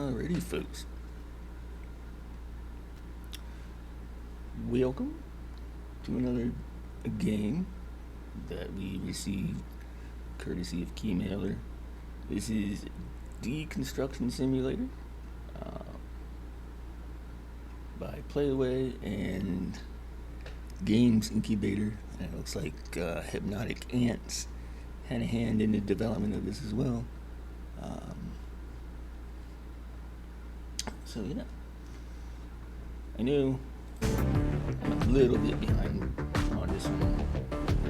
Alrighty, folks. Welcome to another game that we received courtesy of Keymailer. This is Deconstruction Simulator by Playaway and Games Incubator. And it looks like Hypnotic Ants had a hand in the development of this as well. So yeah, I know I'm a little bit behind on this one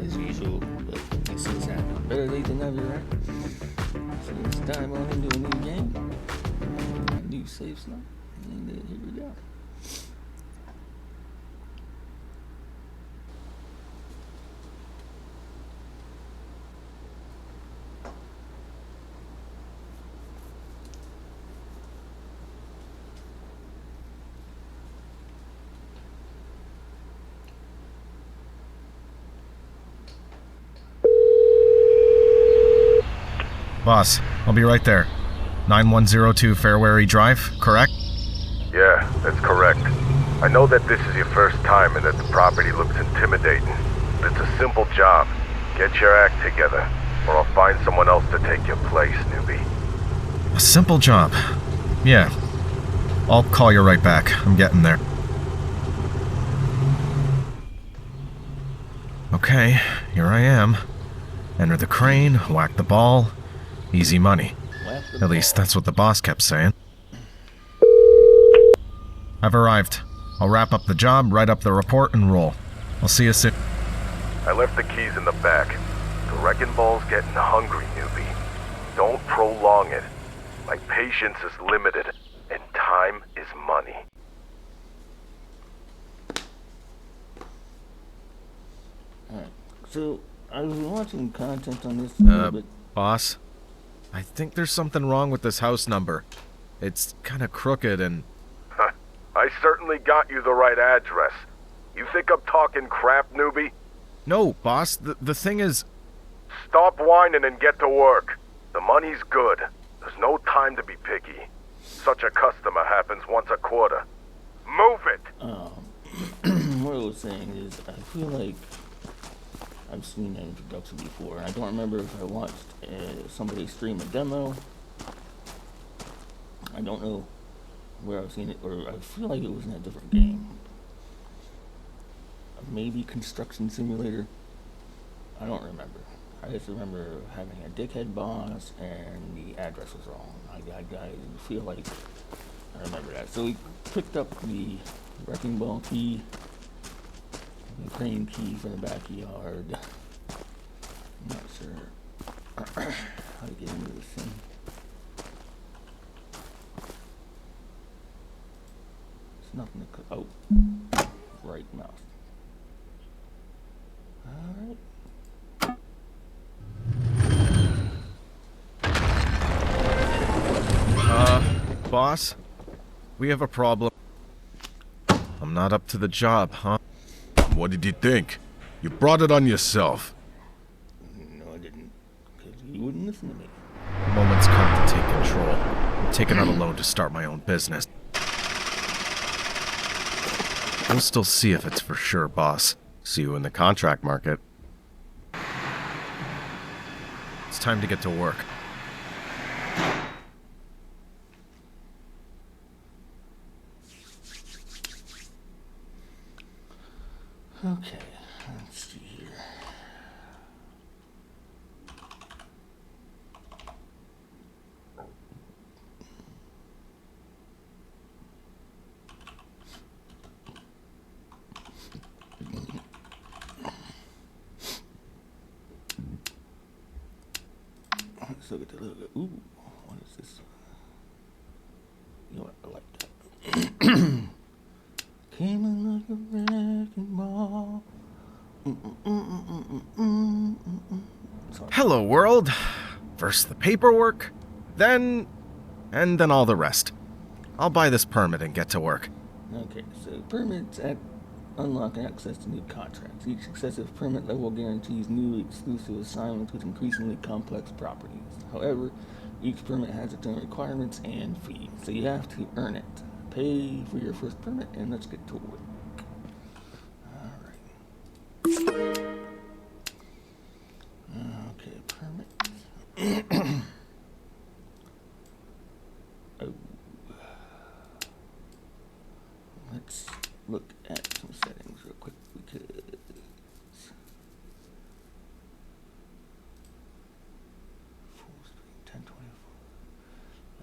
as usual, but this is happening better late than never, right? So let's dive on into a new game, a new save slot, and here we go. Boss, I'll be right there. 9102 Fairwary Drive, correct? Yeah, that's correct. I know that this is your first time and that the property looks intimidating, but it's a simple job. Get your act together, or I'll find someone else to take your place, newbie. A simple job. Yeah. I'll call you right back. I'm getting there. Okay, here I am. Enter the crane, whack the ball. Easy money. At least that's what the boss kept saying. I've arrived. I'll wrap up the job, write up the report, and roll. I'll see you soon. I left the keys in the back. The wrecking ball's getting hungry, newbie. Don't prolong it. My patience is limited, and time is money. Alright, so I was watching content on this a little bit. Boss? I think there's something wrong with this house number. It's kinda crooked and... I certainly got you the right address. You think I'm talking crap, newbie? No, boss, the thing is... Stop whining and get to work. The money's good. There's no time to be picky. Such a customer happens once a quarter. Move it! What I was saying is, I feel like I've seen that introduction before, and I don't remember if I watched somebody stream a demo. I don't know where I've seen it, or I feel like it was in a different game. Maybe Construction Simulator. I don't remember. I just remember having a dickhead boss, and the address was wrong. I feel like I remember that. So we picked up the wrecking ball key, the crane key from the backyard. I'm not sure how to get into this thing. There's nothing to oh, right mouse. Alright. Boss? We have a problem. I'm not up to the job, huh? What did you think? You brought it on yourself. No, I didn't. Because you wouldn't listen to me. The moment's come to take control. I'm taking out a loan to start my own business. We'll still see if it's for sure, boss. See you in the contract market. It's time to get to work. Okay, let's see here. Let's look at the logo. Ooh, what is this? You know what? I like that. Came in like a wrecking ball. Hello, world. First the paperwork, and then all the rest. I'll buy this permit and get to work. Okay, so permits at unlock access to new contracts. Each successive permit level guarantees new exclusive assignments with increasingly complex properties. However, each permit has its own requirements and fees, so you have to earn it. Pay for your first permit, and let's get to work. Alright. Okay, permit. Oh. Let's look at some settings real quick because full screen 1024.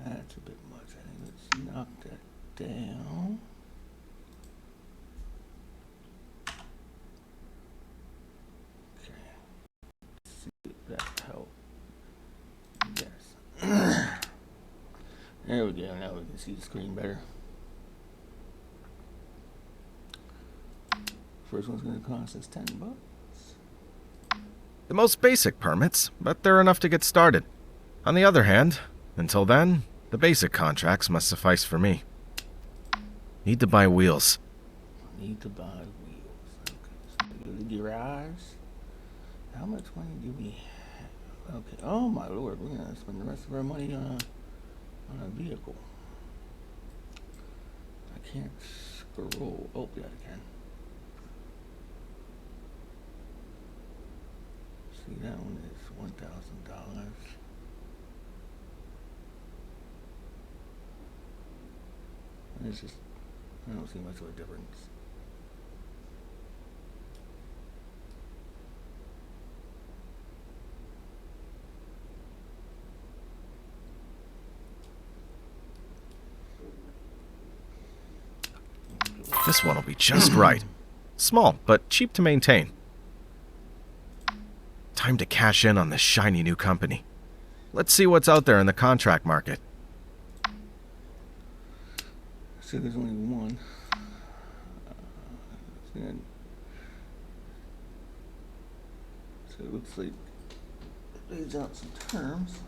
That's a bit much. I think let's knock that down. Okay. Let's see if that helps. Yes. There we go. Now we can see the screen better. First one's going to cost us $10. The most basic permits, but they're enough to get started. On the other hand, until then, the basic contracts must suffice for me. Need to buy wheels. Need to buy wheels. Okay, so we go to the garage. How much money do we have? Okay, oh my lord, we're going to spend the rest of our money on a vehicle. I can't scroll. Oh, yeah, I can. See, that one is $1,000. It's just, I don't see much of a difference. This one will be just right. Small, but cheap to maintain. Time to cash in on this shiny new company. Let's see what's out there in the contract market. So there's only one. So it looks like it lays out some terms.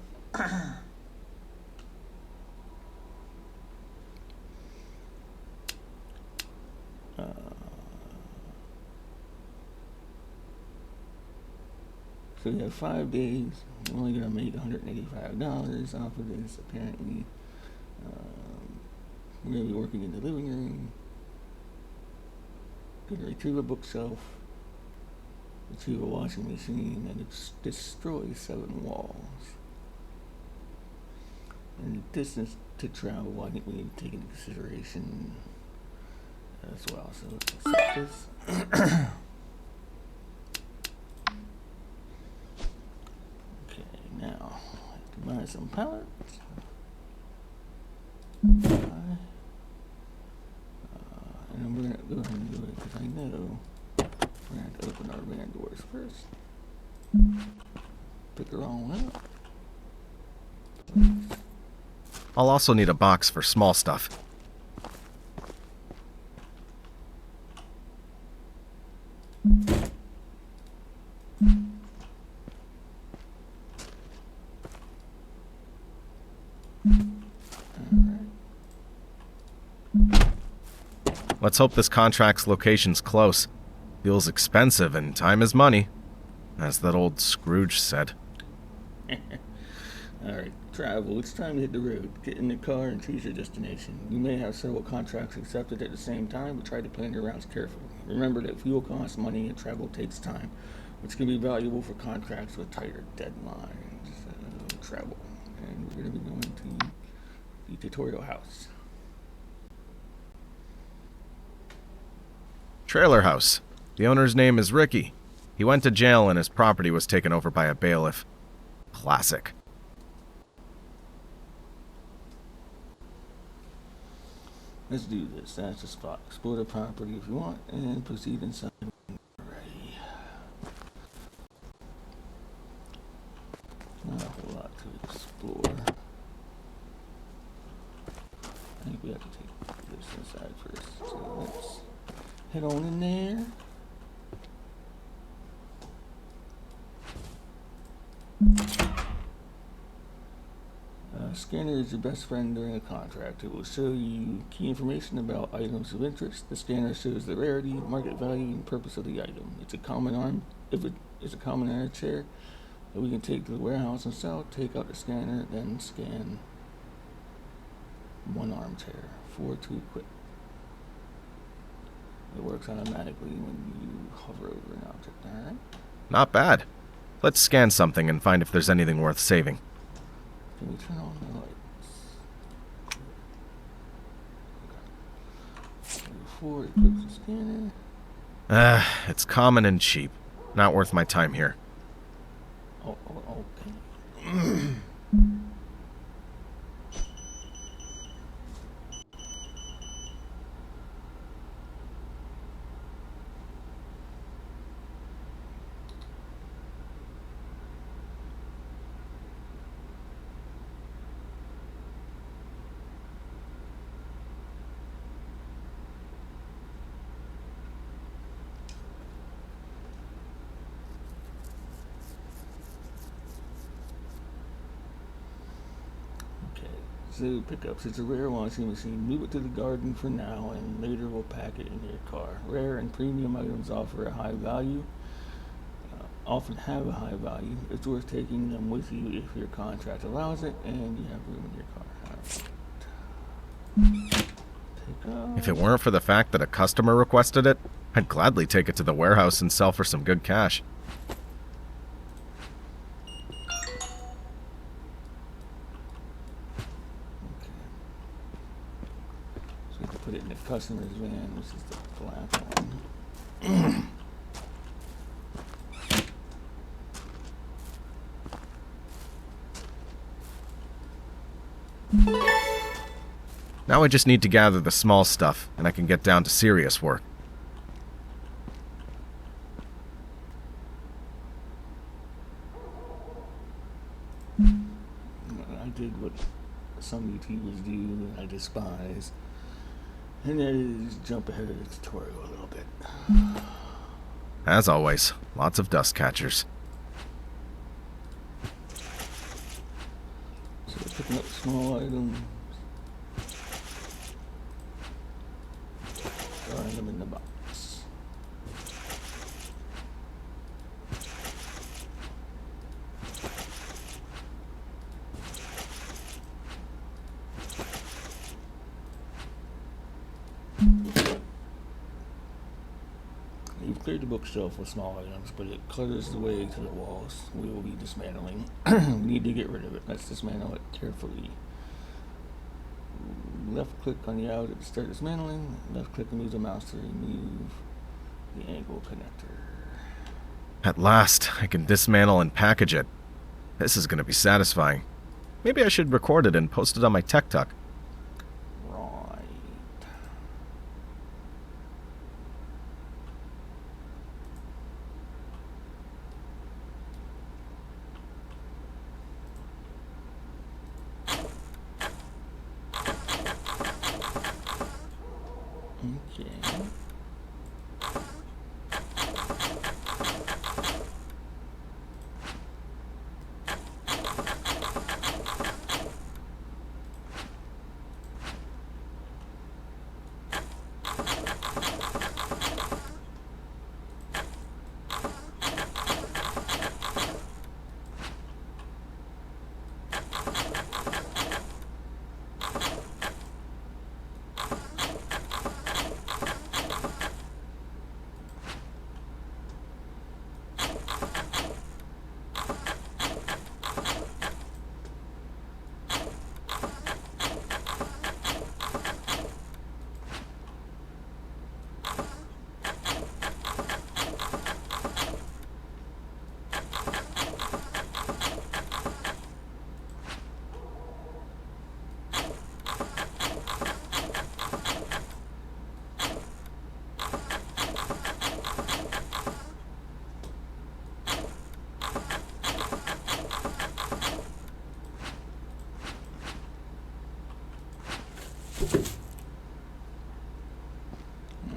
So we have 5 days. We're only gonna make $185 off of this. Apparently, we're gonna be working in the living room. Gonna retrieve a bookshelf, retrieve a washing machine, and destroy 7 walls. And the distance to travel, I think we need to take into consideration as well. So let's accept this. Now, I have to buy some pallets. And then we're going to go ahead and do it because I know we're going to have to open our van doors first. Pick her all up. I'll also need a box for small stuff. Let's hope this contract's location's close. Feels expensive and time is money, as that old Scrooge said. Alright, travel. It's time to hit the road. Get in the car and choose your destination. You may have several contracts accepted at the same time, but try to plan your routes carefully. Remember that fuel costs money and travel takes time, which can be valuable for contracts with tighter deadlines. Travel. And we're going to be going to the tutorial house. Trailer house. The owner's name is Ricky. He went to jail and his property was taken over by a bailiff. Classic. Let's do this. That's the spot. Explore the property if you want and proceed inside. Ready. Not a whole lot to explore. I think we have to take this inside first. So let's head on in there. Scanner is your best friend during a contract. It will show you key information about items of interest. The scanner shows the rarity, market value, and purpose of the item. It's a common arm. If it is a common armchair that we can take to the warehouse and sell, take out the scanner, then scan one armchair. 4 to equip. It works automatically when you hover over an object. Alright. Not bad. Let's scan something and find if there's anything worth saving. Can we turn on the lights? Okay. 4 equips the scanner. It's common and cheap. Not worth my time here. Oh, okay. So pickups, it's a rare washing machine. Move it to the garden for now and later we'll pack it in your car. Rare and premium items offer a high value, often have a high value. It's worth taking them with you if your contract allows it and you have room in your car. Right. If it weren't for the fact that a customer requested it, I'd gladly take it to the warehouse and sell for some good cash. Put it in the customer's van, which is the black one. Now I just need to gather the small stuff, and I can get down to serious work. I did what some YouTubers do and I despise. And that is jump ahead of the tutorial a little bit. As always, lots of dust catchers. So we're picking up small items. Throwing them in the box. You've cleared the bookshelf with small items, but it clutters the way to the walls. We will be dismantling. We need to get rid of it. Let's dismantle it carefully. Left click on the outlet to start dismantling. Left click and use the mouse to remove the angle connector. At last, I can dismantle and package it. This is going to be satisfying. Maybe I should record it and post it on my Tech Tuck. Right. Okay.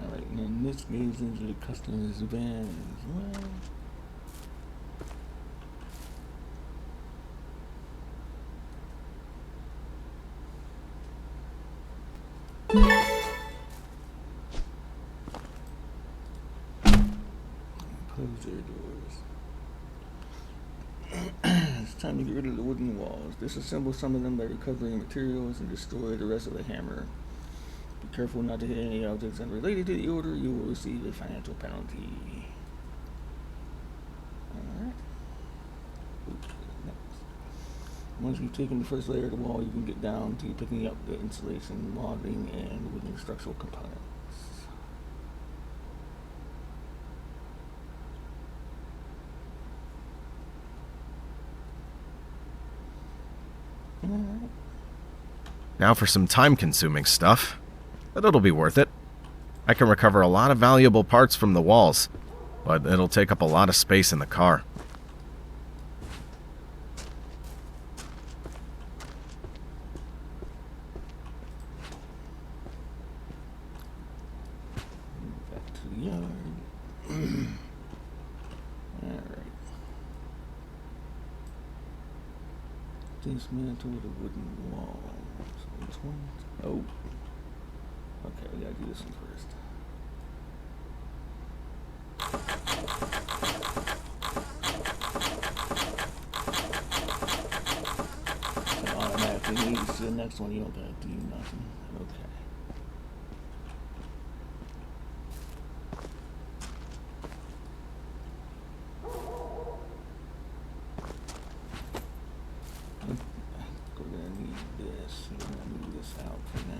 Alright, and then this goes into the customer's van as well. use their doors. It's time to get rid of the wooden walls. Disassemble some of them by recovering materials and destroy the rest of the hammer. Be careful not to hit any objects unrelated to the order. You will receive a financial penalty. Alright. Next. Once you've taken the first layer of the wall, you can get down to picking up the insulation, molding, and wooden structural components. Alright. Now for some time-consuming stuff, but it'll be worth it. I can recover a lot of valuable parts from the walls, but it'll take up a lot of space in the car. Back to the yard. Alright. Dismantle the wooden wall. So which one? Oh. Okay, we gotta do this one first. It automatically moves to the next one. You don't gotta do nothing. Okay. We're gonna need this. We're gonna move this out for now.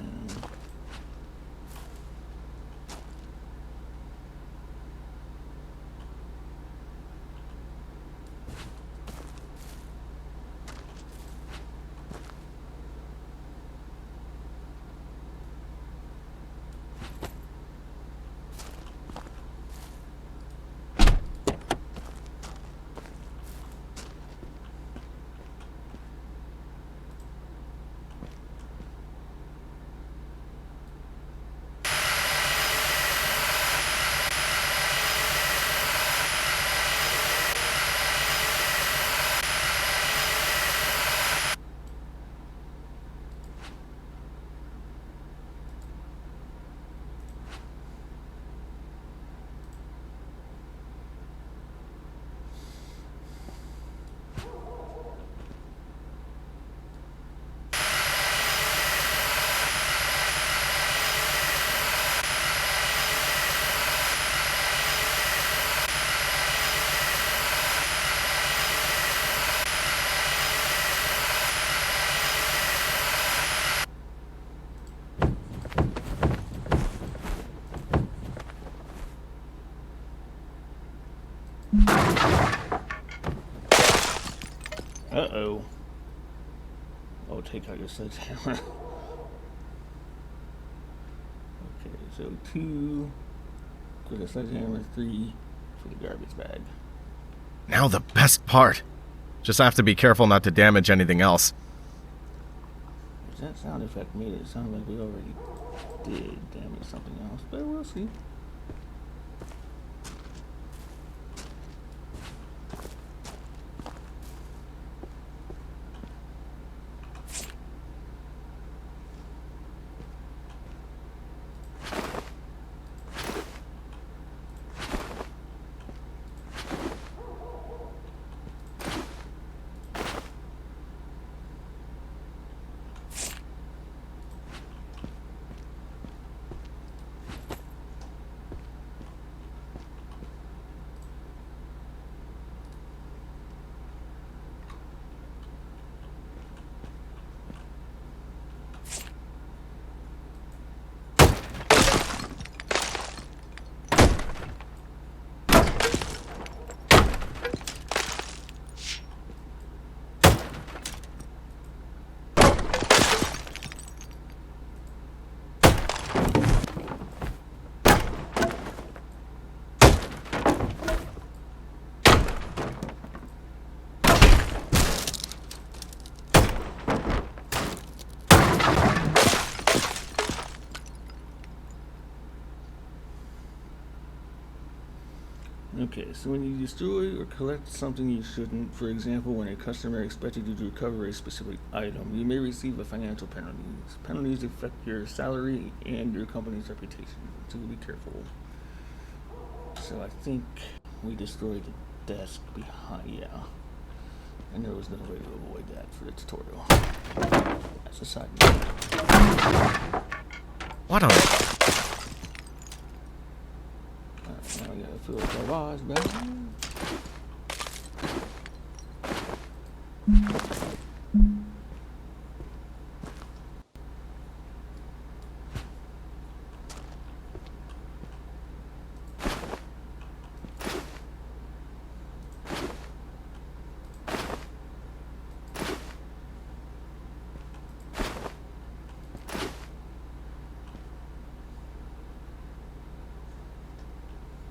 Uh-oh. Oh, take out your sledgehammer. Okay, so 2 for the sledgehammer, 3 for the garbage bag. Now the best part. Just have to be careful not to damage anything else. That sound effect made it sound like we already did damage something else, but we'll see. Okay, so when you destroy or collect something you shouldn't, for example, when a customer expected you to recover a specific item, you may receive a financial penalty. Penalties affect your salary and your company's reputation, so be careful. So I think we destroyed the desk behind, yeah. And there was no way to avoid that for the tutorial. That's a side note. What on? Alright, now we gotta fill up our vase back.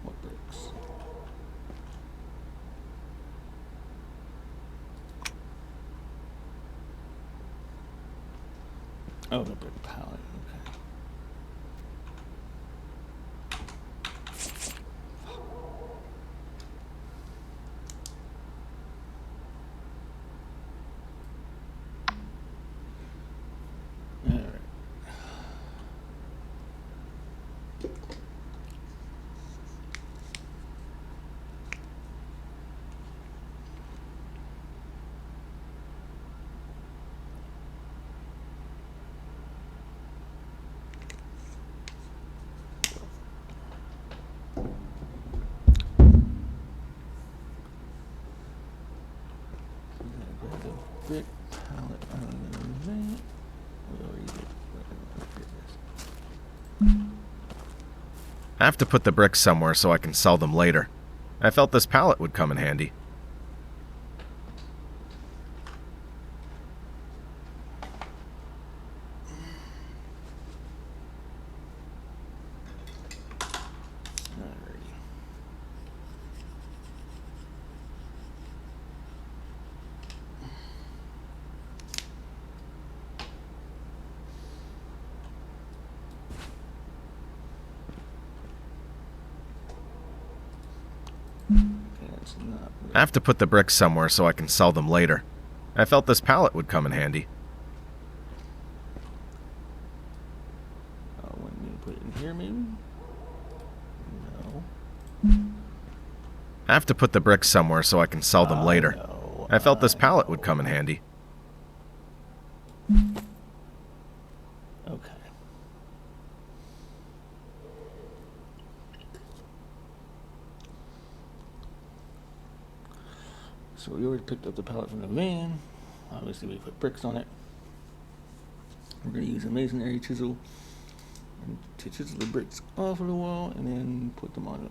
What bricks? Oh, the brick pallet, okay. Alright. Grab the brick pallet out of the van. We already did. I have to put the bricks somewhere so I can sell them later. I felt this pallet would come in handy. Alrighty. Okay, that's not I have to put the bricks somewhere so I can sell them later. I felt this pallet would come in handy. Oh, want me to put it in here, maybe? No. I have to put the bricks somewhere so I can sell them later. No, I felt this pallet would come in handy. Okay. So we already picked up the pallet from the van. Obviously, we put bricks on it. We're going to use a masonry chisel to chisel the bricks off of the wall and then put them on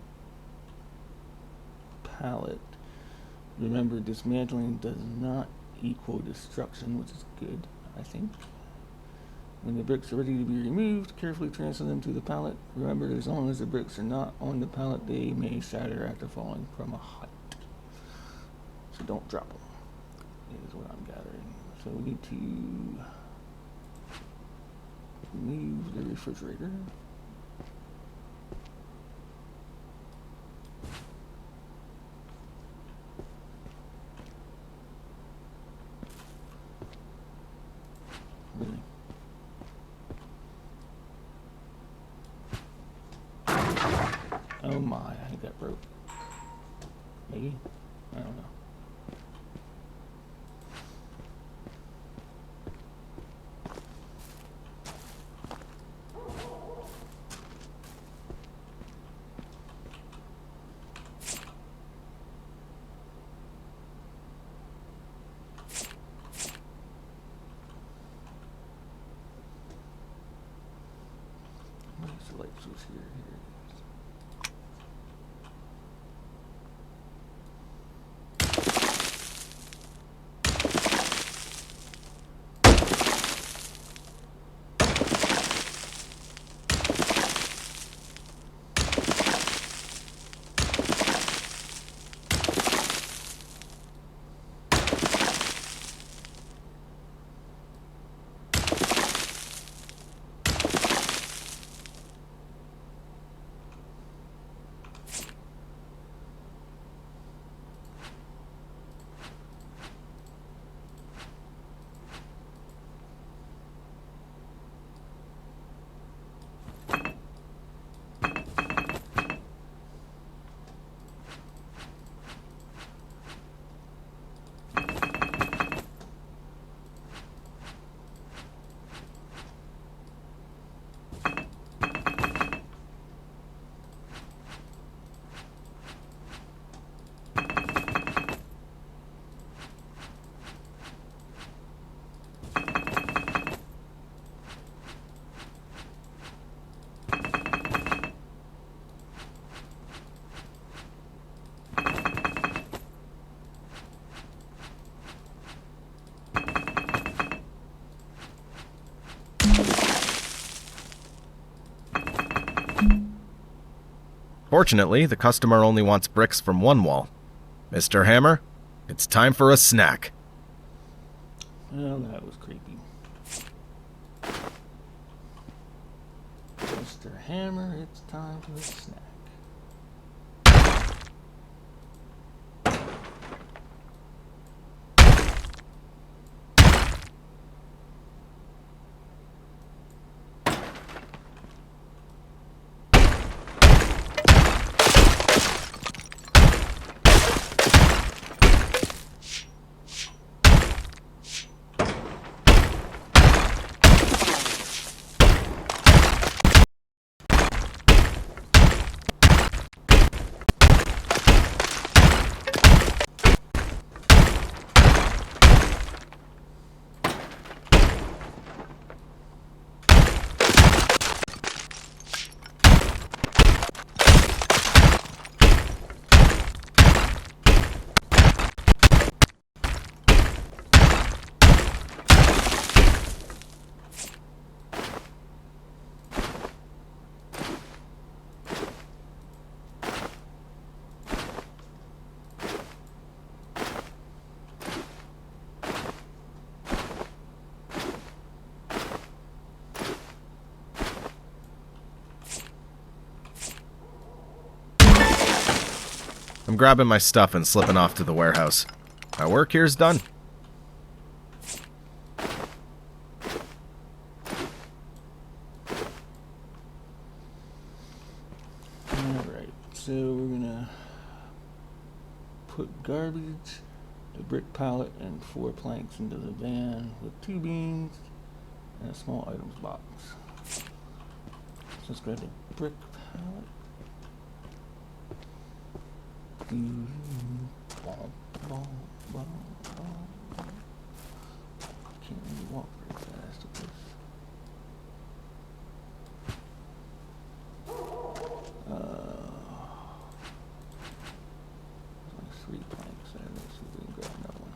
a pallet. Remember, dismantling does not equal destruction, which is good, I think. When the bricks are ready to be removed, carefully transfer them to the pallet. Remember, as long as the bricks are not on the pallet, they may shatter after falling from a height. So don't drop them, is what I'm gathering. So we need to remove the refrigerator. Really? Oh my, I think that broke. Maybe? I don't know. Where's the light switch here? Here it is. Fortunately, the customer only wants bricks from one wall. Mr. Hammer, it's time for a snack. Well, that was creepy. Mr. Hammer, it's time for a snack. I'm grabbing my stuff and slipping off to the warehouse. My work here's done. Alright, so we're gonna put garbage, the brick pallet, and 4 planks into the van with 2 beams and a small items box. So let's grab the brick pallet. Can't really walk very fast with this. There's only 3 planks there. Let's see if we can grab another one.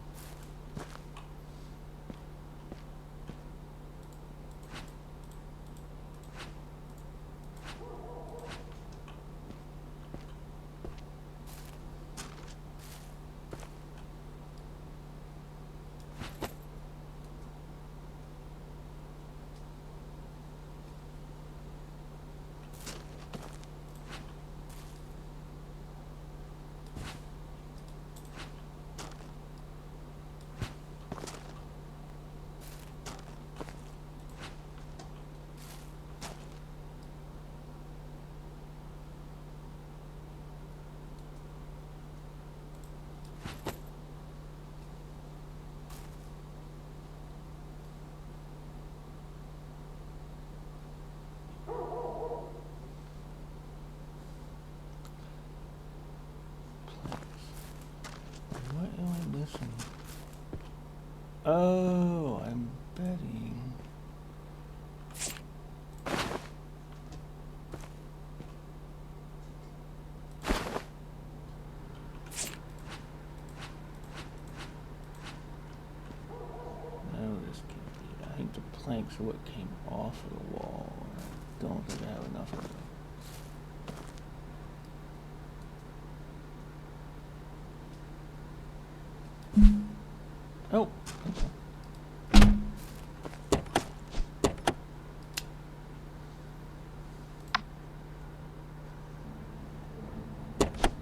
What am I missing? Oh, I'm betting. No, this can't be it. I think the planks are what came off of the wall. I don't think I have enough of them. Oh, okay.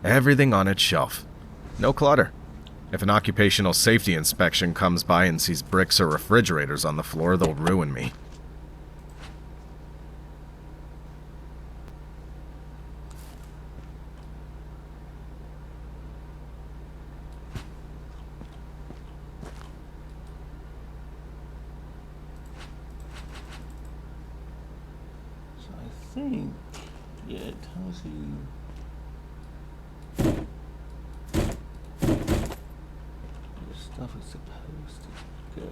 Everything on its shelf. No clutter. If an occupational safety inspection comes by and sees bricks or refrigerators on the floor, they'll ruin me. So I think, yeah, it tells you where stuff is supposed to go.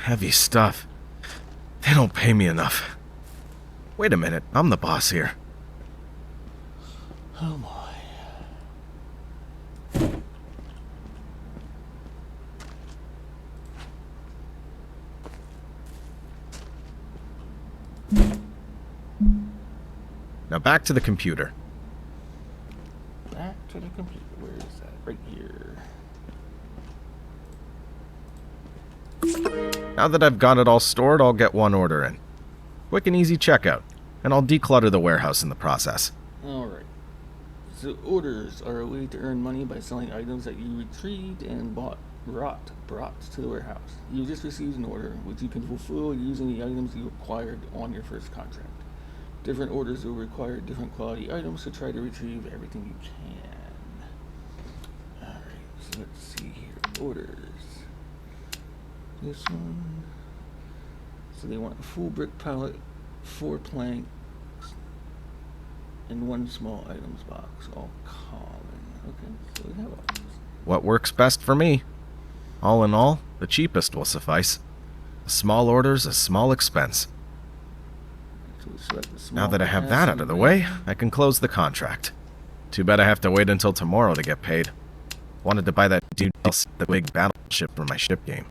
heavy stuff. They don't pay me enough. Wait a minute, I'm the boss here. Oh my. Now back to the computer. Back to the computer. Where is that? Right here. Now that I've got it all stored, I'll get one order in. Quick and easy checkout, and I'll declutter the warehouse in the process. Alright. So orders are a way to earn money by selling items that you retrieved and brought to the warehouse. You just received an order, which you can fulfill using the items you acquired on your first contract. Different orders will require different quality items, so try to retrieve everything you can. Alright, so let's see here. Orders. This one. So they want a full brick pallet, 4 planks, and 1 small items box, all common. Okay, so we have all those. What works best for me? All in all, the cheapest will suffice. A small order's a small expense. So we select the Now small that I have pass that out and of the red. way, I can close the contract. Too bad I have to wait until tomorrow to get paid. Wanted to buy that dude the big battleship for my ship game.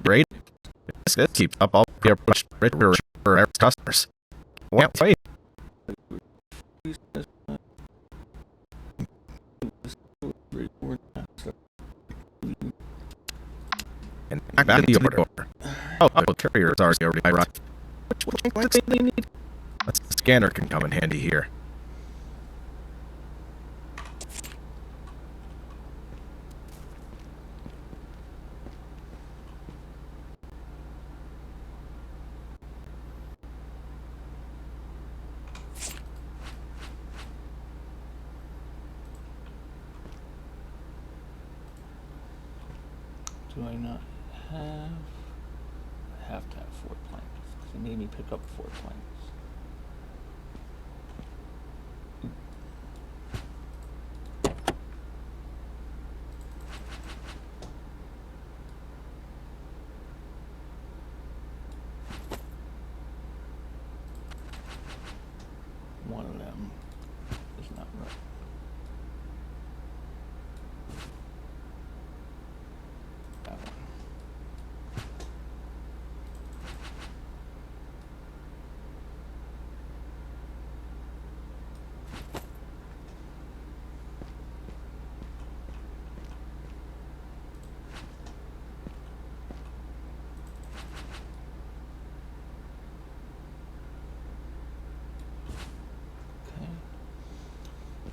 Great. This keeps up all your for customers. Well, wait. And back to the order. Oh, carriers are already arrived. Which one do they need? A scanner can come in handy here. Do I not have? I have to have 4 planks. Because it made me pick up 4 planks. One of them is not right. That one. Okay.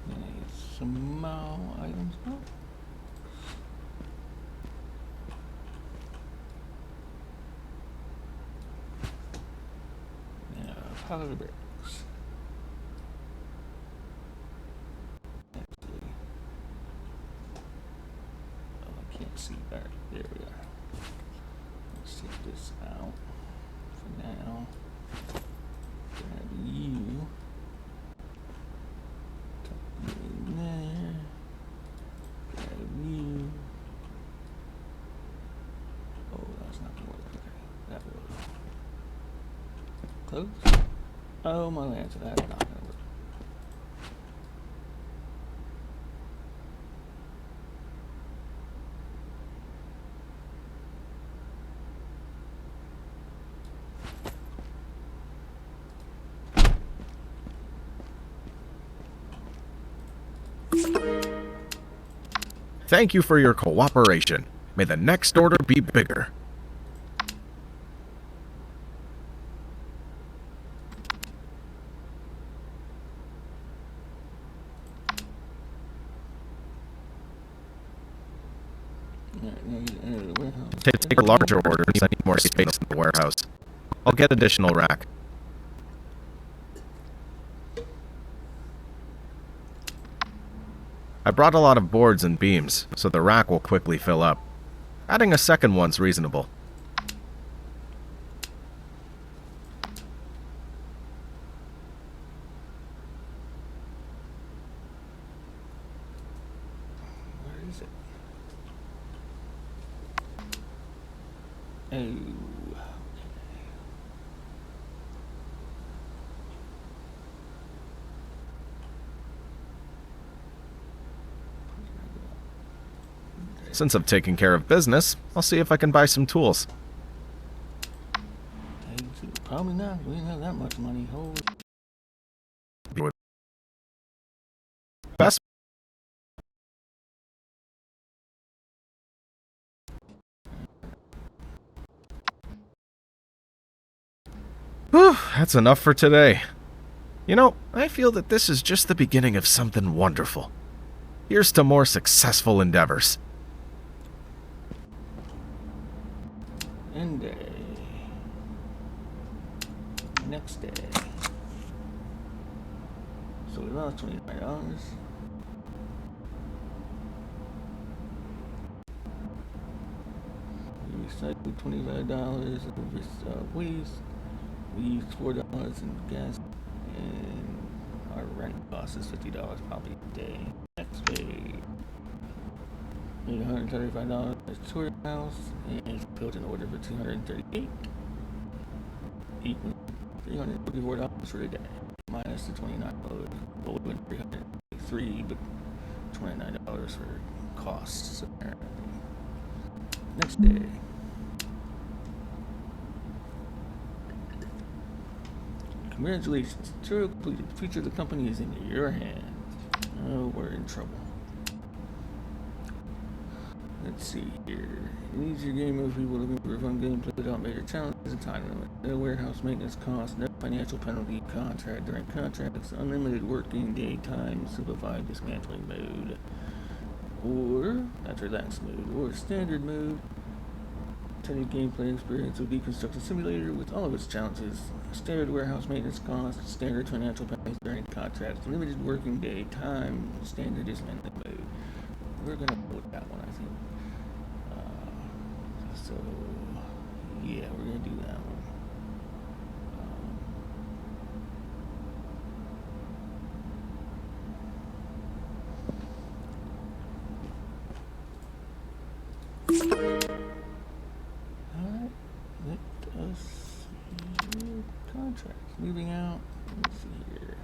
Then I need some more items. Oh. Yeah, powder bricks. Actually, oh, I can't see. Alright, there we are. Let's take this out for now. Grab you. Tuck you in there. Grab you. Oh, that's not gonna work. Okay, that will. Close. Oh, my lantern, that's not gonna work. Thank you for your cooperation. May the next order be bigger. Alright, now you enter the warehouse. Take a larger order since I need more space in the warehouse. I'll get additional rack. I brought a lot of boards and beams, so the rack will quickly fill up. Adding a second one's reasonable. Where is it? Oh. Since I've taken care of business, I'll see if I can buy some tools. Probably not. We didn't have that much money. Holy. Best. Whew, that's enough for today. You know, I feel that this is just the beginning of something wonderful. Here's to more successful endeavors. End day. Next day. So we lost $25. We recycled $25 of this waste. We used $4 in gas, and our rent cost is $50 probably a day. Next day, made $135 at the tour house, and filled an order for $238, equal $344 for the day, minus the $29. Well, we went $303, but $29 for costs apparently. Next day. Congratulations, tour completed. The future of the company is in your hands. Oh, we're in trouble. Let's see here. It needs your game of people looking for a fun gameplay without major challenges and time limit. No warehouse maintenance costs, no financial penalty, contract during contracts, unlimited working day time, simplified dismantling mode. Or, that's relaxed mode, or standard mode. Intended gameplay experience of Deconstruction Simulator with all of its challenges. Standard warehouse maintenance costs, standard financial penalties during contracts, limited working day time, standard dismantling mode. We're gonna go with that one, I think. So, yeah, we're gonna do that one. Alright, let us see contracts. Moving out, let's see here.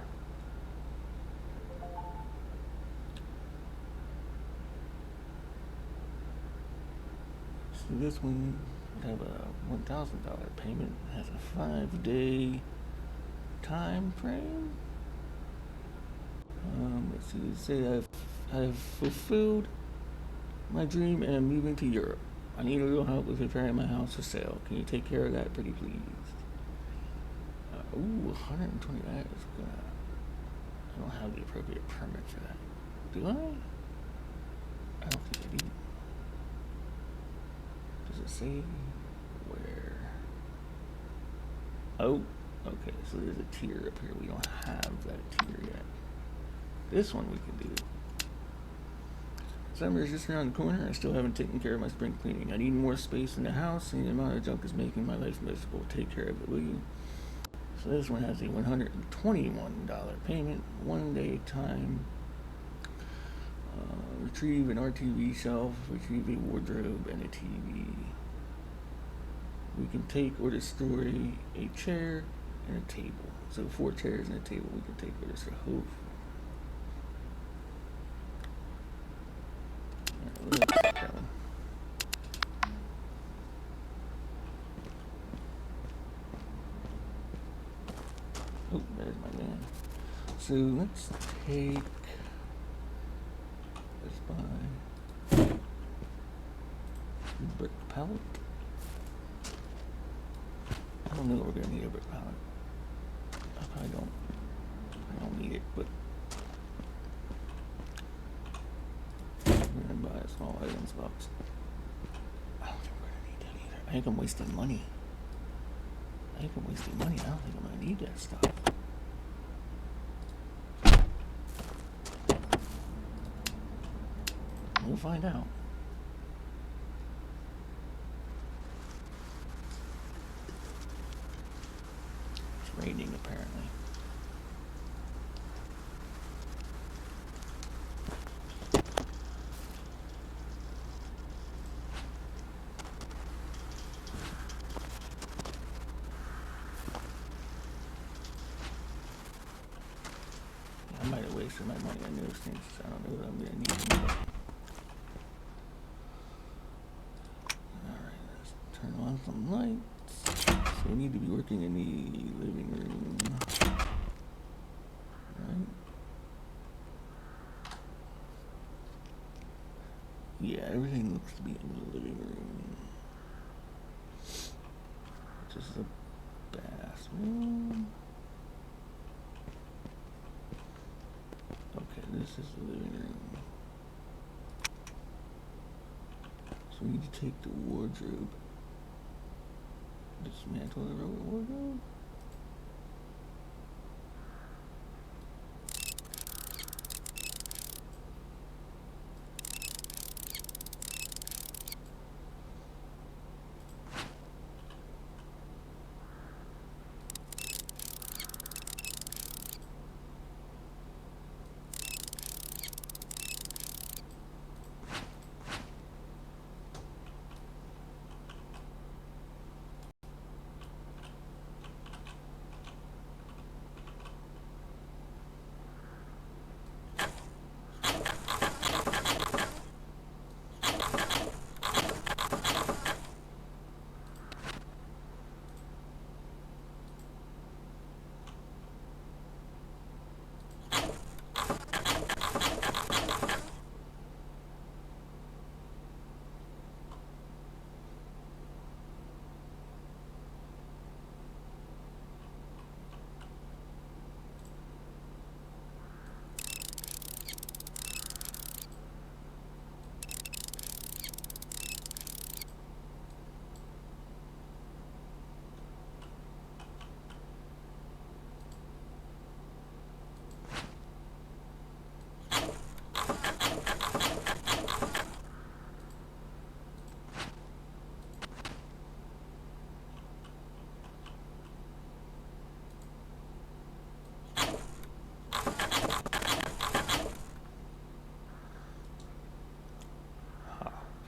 So this one would have a $1,000 payment, has a 5-day time frame. Let's see, say I have fulfilled my dream and I'm moving to Europe. I need a little help with preparing my house for sale. Can you take care of that, pretty please? Ooh, 120. That is good. I don't have the appropriate permit for that. Do I? I don't think I do. Does it say where? Oh, okay. So there's a tier up here. We don't have that tier yet. This one we can do. Summer is just around the corner. I still haven't taken care of my spring cleaning. I need more space in the house, and the amount of junk is making my life miserable. Take care of it, will you? So this one has a $121 payment, 1 day time. Retrieve an RTV shelf, retrieve a wardrobe, and a TV. We can take or destroy a chair and a table. So 4 chairs and a table we can take or destroy. Oh, there's my van. So let's take this by brick pallet. I don't know what we're gonna need a brick pallet. I probably don't. I don't need it, but we're gonna buy a small items box. I don't think we're gonna need that either. I think I'm wasting money. I don't think I'm gonna need that stuff. We'll find out. raining apparently. I might have wasted my money on those things. I don't know what I'm gonna need them for. Alright, let's turn on some lights. So we need to be working in the living room. Right? Yeah, everything looks to be in the living room. This is a bathroom. Okay, this is the living room. So we need to take the wardrobe. Dismantle the wardrobe?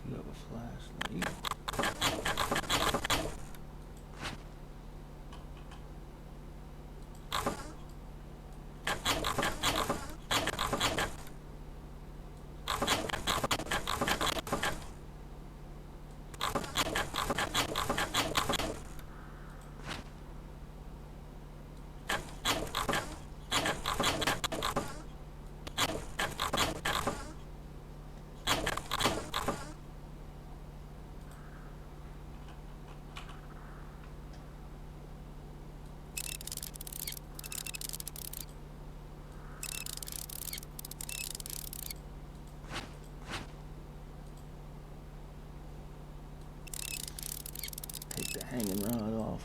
You have a flashlight. Take the hanging rod off.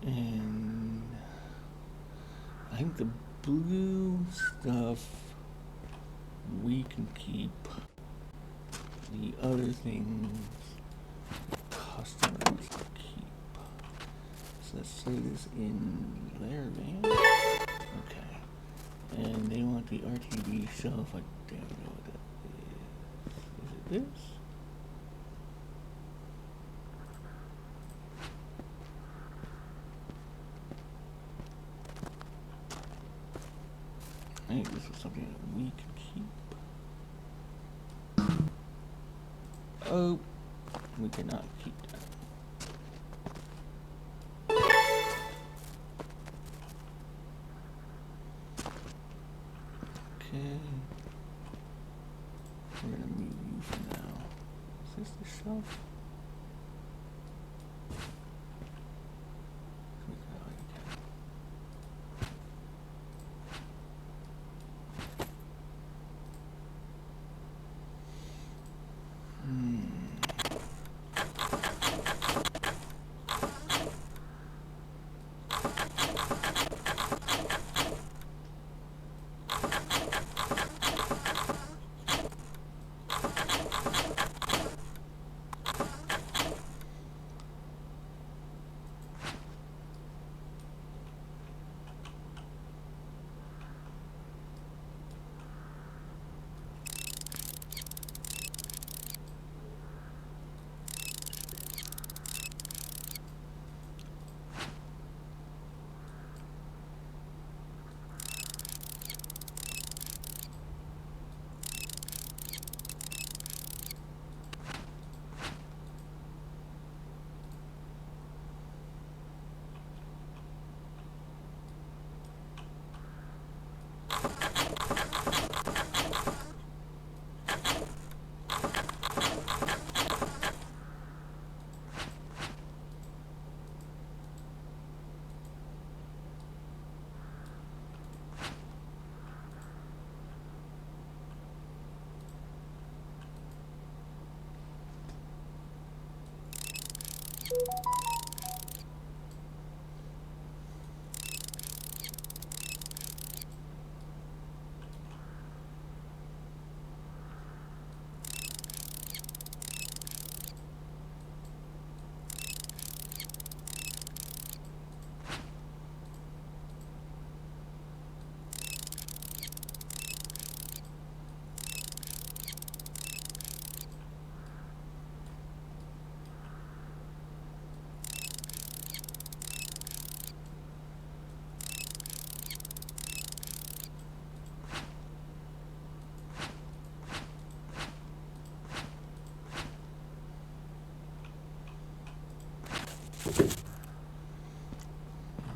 And I think the blue stuff we can keep. The other things customers keep. So let's throw this in their van. Okay. And they want the RTD shelf. I don't know what that is. Is it this? I think this is something that we can keep. Oh, we cannot keep that. Okay. We're gonna mute you for now. Is this the shelf?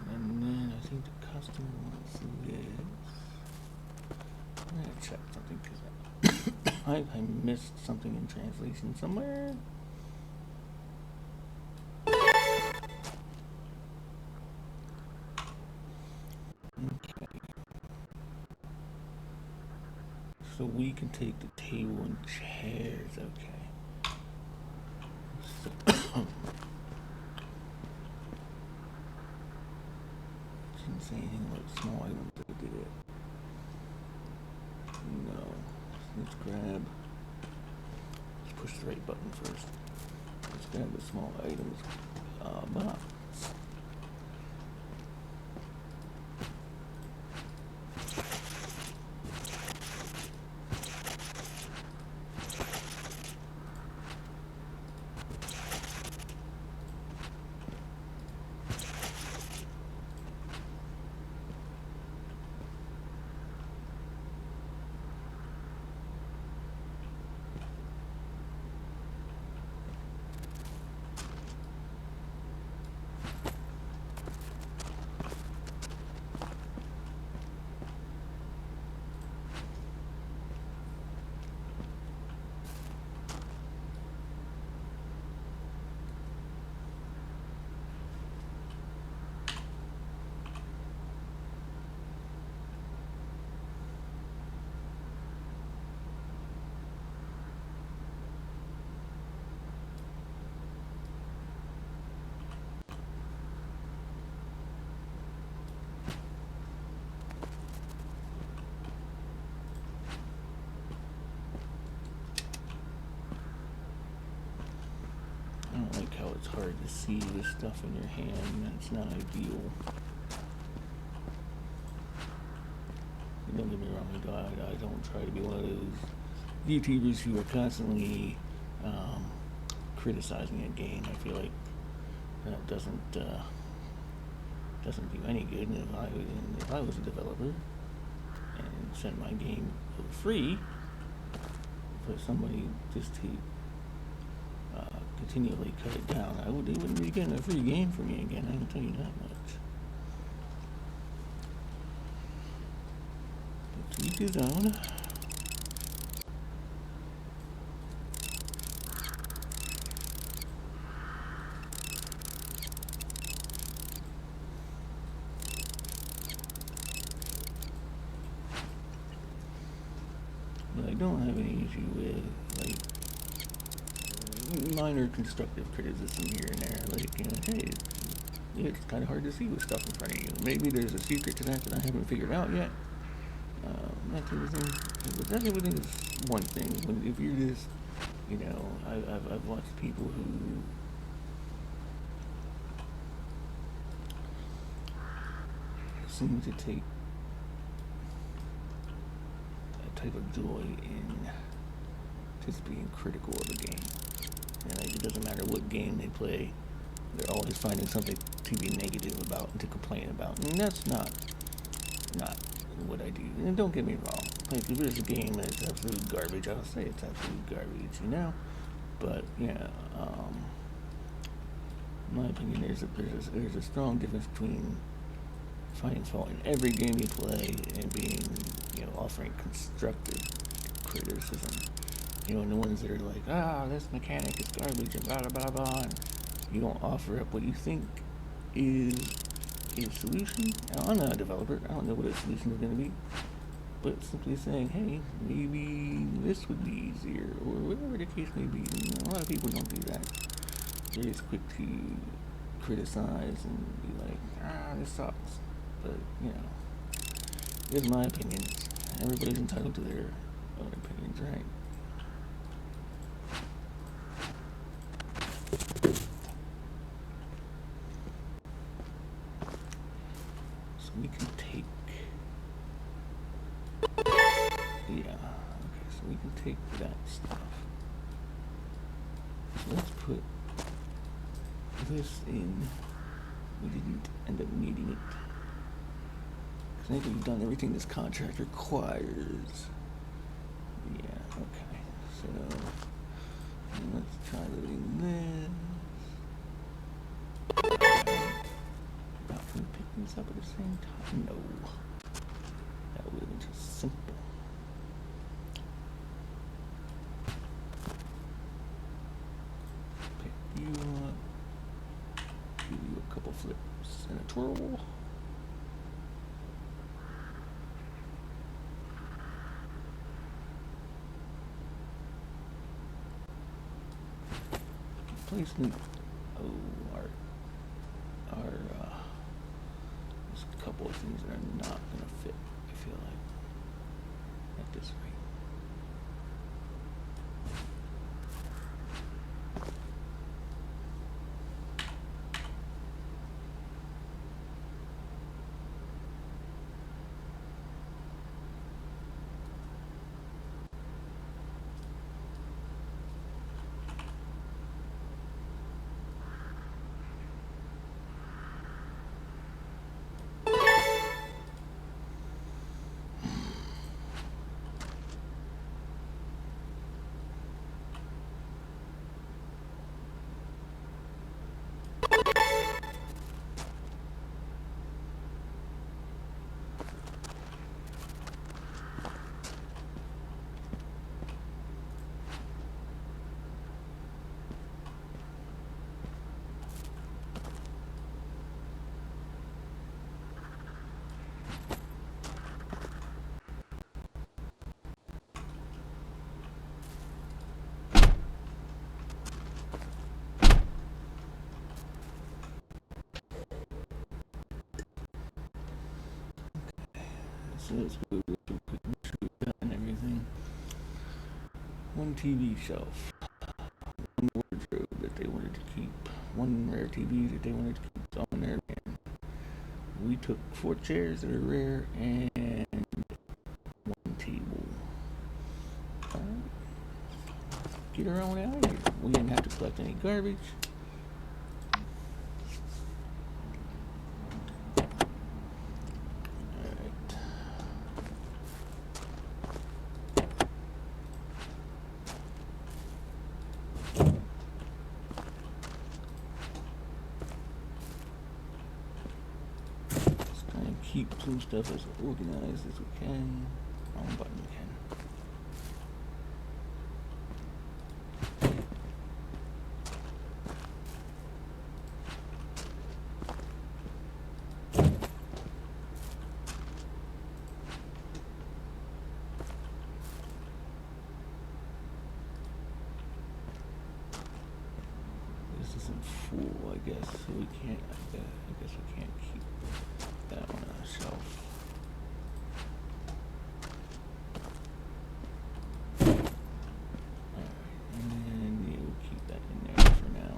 And then I think the customer wants this. I'm gonna check something because I missed something in translation somewhere. Okay. So we can take the table and chairs, okay. So didn't say anything about small items, did it? No. Let's grab, let's push the right button first. Let's grab the small items box. I don't like how it's hard to see this stuff in your hand. That's not ideal. Don't get me wrong, I don't try to be one of those YouTubers who are constantly criticizing a game. I feel like that doesn't do any good. And if I was a developer and sent my game for free for somebody just to continually cut it down, they wouldn't be getting a free game from me again. I can tell you that much. But to each his own. don't have any issue with like minor constructive criticism here and there. Like, you know, hey, it's kind of hard to see with stuff in front of you. Maybe there's a secret to that I haven't figured out yet. That type of thing. But that type of thing is one thing. If you're just, you know, I've watched people who seem to take a type of joy in just being critical of a game. And like, it doesn't matter what game they play, they're always finding something to be negative about and to complain about. And that's not what I do. And don't get me wrong. Like, if there's a game that's absolute garbage, I'll say it's absolute garbage, you know? But, yeah, in my opinion, there's a strong difference between finding fault in every game you play and being, you know, offering constructive criticism. You know, and the ones that are like, this mechanic is garbage and blah, blah, blah, blah, and you don't offer up what you think is a solution. Now, I'm not a developer. I don't know what a solution is going to be. But simply saying, hey, maybe this would be easier, or whatever the case may be. You know, a lot of people don't do that. They're just quick to criticize and be like, this sucks. But, you know, here's my opinions. Everybody's entitled to their own opinions, right? So we can take, so we can take that stuff. So let's put this in. We didn't end up needing it. I think we've done everything this contract requires. Yeah, okay. So let's try loading this. Now, can we pick these up at the same time? No. That would have been too simple. Pick you up. Give you a couple flips and a twirl. Placement. There's a couple of things that are not going to fit, I feel like, at this rate. So let's go real quick and shoot that and everything. One TV shelf. One wardrobe that they wanted to keep. One rare TV that they wanted to keep on there. And we took 4 chairs that are rare and 1 table. Get her on out of here. We didn't have to collect any garbage. Keep some stuff as organized as we can. Wrong button again. full, I guess. So we can't. I guess we can't keep that on a shelf. Alright, and yeah, we'll keep that in there for now.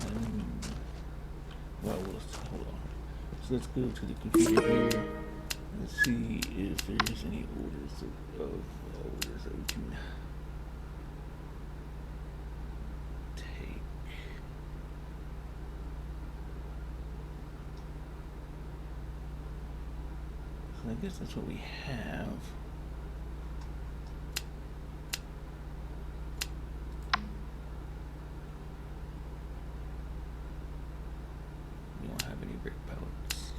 And well, hold on. So let's go to the computer here. Let's see if there's any orders that we can take. So I guess that's what we have. We don't have any brick pellets.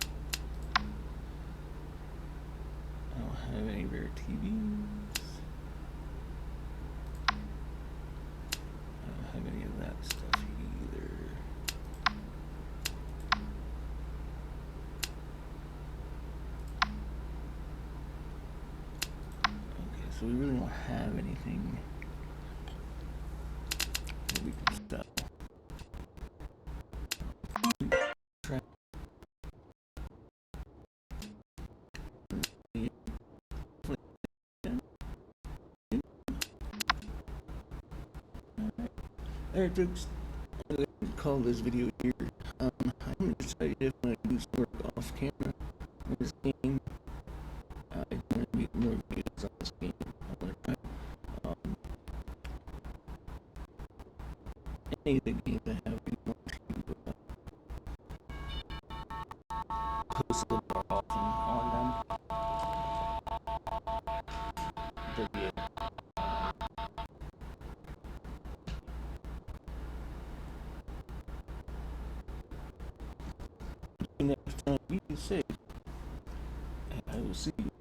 I don't have any rare TVs. I don't have any of that stuff either. Okay, so we really don't have anything that we can sell. Alright, folks, I'm going to call this video here. I'm going to decide if I'm going to do some work off camera on this game. I want to make more videos on this game. I want to try any of the games I have. I want to post a little more often on them. But yeah. Next time, be safe. I will see you.